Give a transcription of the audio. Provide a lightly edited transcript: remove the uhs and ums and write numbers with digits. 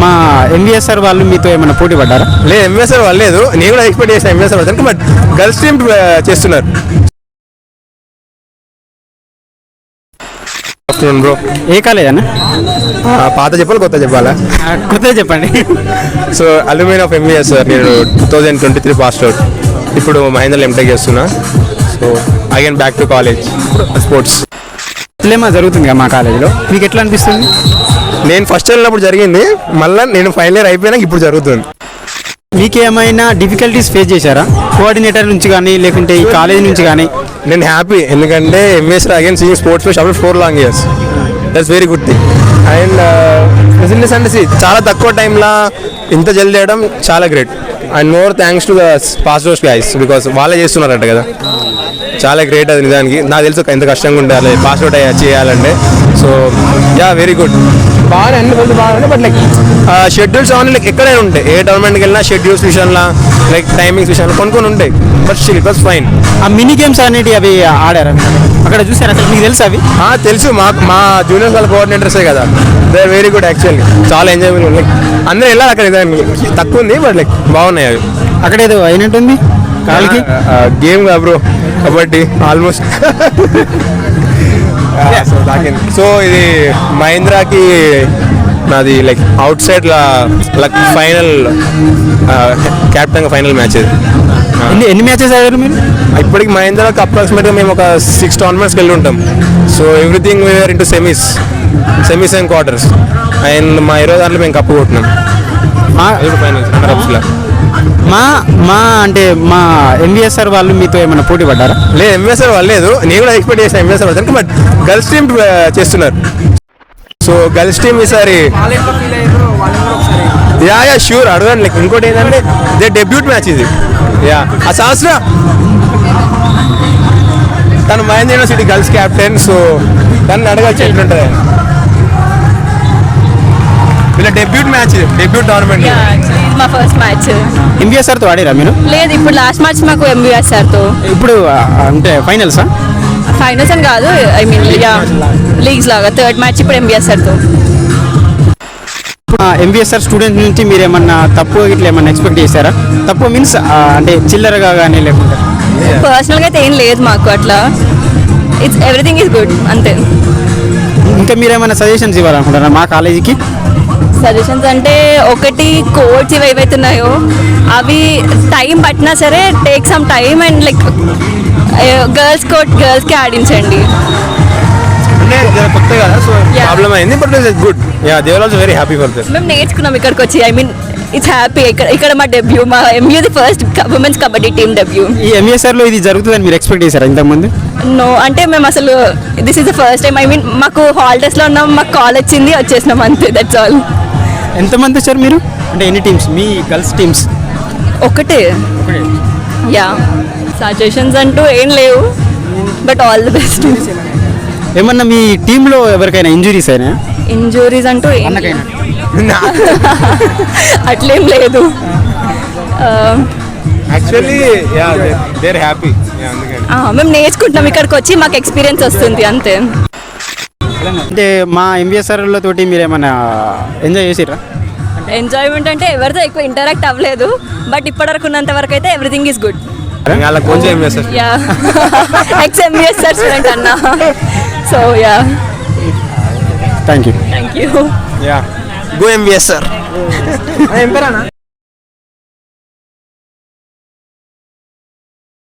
మా mvsr వాళ్ళు మీతో ఏమైనా పోటీ పడ్డారా? లేదు, ఎంవీఎస్ఆర్ వాళ్ళు లేదు. నేను కూడా ఎక్స్పెక్ట్ చేసిన ఎంవీఎస్ఆర్ వాళ్ళు, బట్ గర్ల్స్ టీమ్ చేస్తున్నారు. బ్రో, ఏ కాలేజ్ అన్న? పాత చెప్పాలి కొత్త చెప్పాలా? కొత్తగా చెప్పండి. సో అల్యూమినియం ఆఫ్ ఎంవీఎస్ఆర్, నేను 2023 పాస్ అవుట్. ఇప్పుడు మహేంద్రలో ఎంటెక్ చేస్తున్నా. So again back to college sports. athlema జరుగుతుంది కదా మా కాలేజీలో, మీకు ఎట్లా అనిపిస్తుంది? నేను ఫస్ట్ ఇయర్ ఉన్నప్పుడు జరిగింది, మళ్ళీ నేను ఫైనల్ ఇయర్ అయిపోయినాక ఇప్పుడు జరుగుతుంది. మీకు ఏమైనా డిఫికల్టీస్ ఫేస్ చేశారా కోఆర్డినేటర్ నుంచి కానీ లేకుంటే ఈ కాలేజ్ నుంచి కానీ? నేను హ్యాపీ, ఎందుకంటే MVSR again seeing sports pest after 4 long years. That's very good thing. And facilities అంటే చాలా తక్కువ టైంలో ఇంత జల్ది చేయడం చాలా great. And more thanks to the pass out guys, because వాళ్ళే చేస్తున్నారట కదా. చాలా గ్రేట్ అది నిజానికి. నాకు తెలుసు ఎంత కష్టంగా ఉండాలి పాస్ అవుట్ చేయాలంటే. So yeah, very good. బాగానే అన్ని కొంచెం బాగుంటాయి, బట్ లైక్ షెడ్యూల్స్ అవన్నీ లైక్ ఎక్కడైనా ఉంటాయి. ఏ టోర్నమెంట్కి వెళ్ళినా షెడ్యూల్స్ విషయంలో లైక్ టైమింగ్స్ విషయంలో కొన్ని ఉంటాయి, but still it was fine. ఆ మినీ గేమ్స్ అనేవి అవి ఆడారా అక్కడ? చూసారు అసలు మీకు తెలుసు అవి? తెలుసు, మా జూనియర్స్ వాళ్ళ కోఆర్డినేటర్సే కదా. They are very good actually. చాలా ఎంజాయబుల్. లైక్ అందరూ వెళ్ళాలి అక్కడ, తక్కువ ఉంది బట్ లైక్ బాగున్నాయి అవి. అక్కడ ఏదో అయినట్టుంది కాలికి గేమ్ గా బ్రో, కబడ్డీ ఆల్మోస్ట్. సో ఇది మహీంద్రాకి నాది like out side like final captain final match ఇది. ఎన్ని మ్యాచెస్ ఆడారు మీరు ఇప్పటికి మహీంద్రాకి? అప్రాక్సిమేట్గా మేము ఒక 6 tournaments వెళ్ళి ఉంటాం. So everything we are into semis and quarters. And మా 20 దాంట్లో మేము కప్పు కొట్టినాం ఫైనల్స్ రన్నర్అప్స్లో. మా mvsr వాళ్ళు మీతో ఏమైనా పోటీ పడ్డారా? లేదు, ఎంవీఎస్ఆర్ వాళ్ళు లేదు. నేను కూడా ఎక్స్పెక్ట్ చేసిన ఎంవీఎస్ఆర్ వాళ్ళు, బట్ గర్ల్స్ టీమ్ చేస్తున్నారు. సో గర్ల్స్ టీమ్ ఈసారి యా ష్యూర్ అడగండి. లైక్ ఇంకోటి ఏంటంటే దే డెబ్యూట్ మ్యాచ్ ఇది. యా, ఆ సంవత్సరం తను Mahendra university girls captain. So తను అడగచ్చు ఎట్లుంటుంది. వీళ్ళ డెబ్యూట్ మ్యాచ్, డెబ్యూట్ టోర్నమెంట్. మా ఫస్ట్ మ్యాచ్ mvsr తో ఆడారా మీరు? లేదు, ఇప్పుడు లాస్ట్ మ్యాచ్ మాకు mvsr తో. ఇప్పుడు అంటే ఫైనల్సా? ఫైనల్స్ అని కాదు, ఐ మీన్ లీగ్స్ లాగా థర్డ్ మ్యాచ్ ఇప్పుడు mvsr తో. mvsr స్టూడెంట్ నుంచి మీరు ఏమన్నా తప్పు ఇట్లా ఏమన్నా ఎక్స్పెక్ట్ చేశారా? తప్పు మీన్స్ అంటే చిల్లరగా కానీ లేకుంటే? పర్సనల్గా అయితే ఏం లేదు మాకు అట్లా. ఎవ్రీథింగ్ ఈజ్ గుడ్ అంతే. ఇంకా మీరు ఏమైనా సజెషన్స్ ఇవ్వాలనుకుంటారా మా కాలేజీకి? సజెషన్స్ అంటే ఒకటి, కోడ్స్ ఇవి ఏవైతున్నాయో అవి టైం పట్టినా సరే take some time and like girls code గర్ల్స్కి ఆడించండి. కొత్త కదా, సో ప్రాబ్లమ్ అయింది, but it's good. Yeah, they are also very happy for this. మేము నేర్చుకున్నాం ఇక్కడికి వచ్చి. I mean it's happy. ఇక్కడ మా డెబ్యూ, మా ఎంయూది first women's kabaddi team debut. ఈ mvsr లో ఇది జరుగుతుందని మీరు ఎక్స్పెక్ట్ చేశారా ఇంతకుముందు? నో, అంటే మేము అసలు this is the first time. I mean మాకు హాలిడేస్లో ఉన్నాం, మాకు కాల్ వచ్చింది, వచ్చేసినాం అంతే. That's all. ఎంతమంది వచ్చారు మీరు? అంటే ఎన్ని టీమ్స్ మీ గర్ల్స్ టీమ్స్? ఒకటే. యా, సజెషన్స్ అంటూ ఏం లేవు, బట్ ఆల్ ది బెస్ట్. ఏమన్నా మీ టీంలో ఎవరికైనా ఇంజురీస్ అయినా? ఇంజురీస్ అంటూ అట్లేం లేదు. Actually yeah, they are happy. మేము నేర్చుకుంటున్నాం ఇక్కడికి వచ్చి, మాకు ఎక్స్పీరియన్స్ వస్తుంది అంతే. అంటే మా mvsr తోటి మీరు ఏమైనా ఎంజాయ్ చేసిరా? ఎంజాయ్మెంట్ అంటే ఎవరితో ఎక్కువ ఇంటరాక్ట్ అవ్వలేదు, బట్ ఇప్పటివరకు ఉన్నంత వరకు అయితే everything is good. Yeah, ex mvsr student అన్న. So yeah, thank you. Thank you. Yeah, go mvsr.